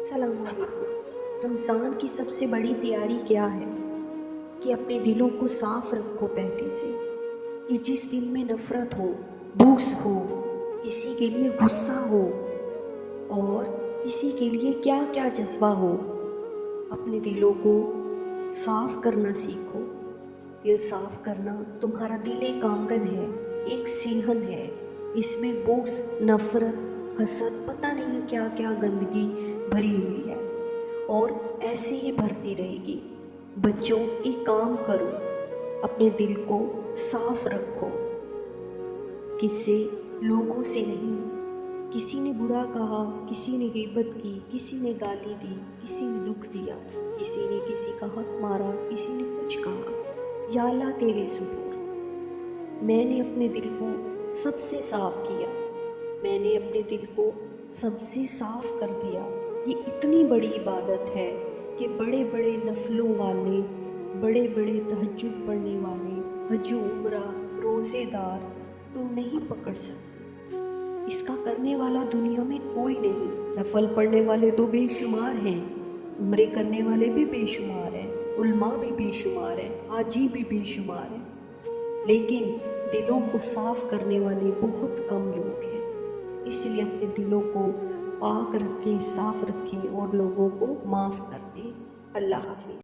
السلام علیکم۔ رمضان کی سب سے بڑی تیاری کیا ہے کہ اپنے دلوں کو صاف رکھو پہلے سے، کہ جس دل میں نفرت ہو، بغض ہو، کسی کے لیے غصہ ہو اور کسی کے لیے کیا کیا جذبہ ہو، اپنے دلوں کو صاف کرنا سیکھو۔ دل صاف کرنا، تمہارا دل ایک آنگن ہے، ایک صحن ہے، اس میں بغض، نفرت، حسد، پتہ نہیں کیا کیا گندگی بھری ہوئی ہے اور ایسے ہی بھرتی رہے گی۔ بچوں، ایک کام کرو، اپنے دل کو صاف رکھو، کس سے؟ لوگوں سے نہیں۔ کسی نے برا کہا، کسی نے غیبت کی، کسی نے گالی دی، کسی نے دکھ دیا، کسی نے کسی کا حق مارا، کسی نے کچھ کہا، یا اللہ تیرے سپرد، میں نے اپنے دل کو سب سے صاف کیا، میں نے اپنے دل کو سب سے صاف کر دیا۔ یہ اتنی بڑی عبادت ہے کہ بڑے بڑے نفلوں والے، بڑے بڑے تہجد پڑھنے والے، حج و عمرہ، روزے دار تم نہیں پکڑ سکتے۔ اس کا کرنے والا دنیا میں کوئی نہیں۔ نفل پڑھنے والے تو بے شمار ہیں، عمرے کرنے والے بھی بے شمار ہیں، علماء بھی بے شمار ہیں، حاجی بھی بے شمار ہیں، لیکن دلوں کو صاف کرنے والے بہت کم لوگ ہیں۔ اس لیے اپنے دلوں کو پاک رکھیں، صاف رکھیں اور لوگوں کو معاف کر دیں۔ اللہ حافظ۔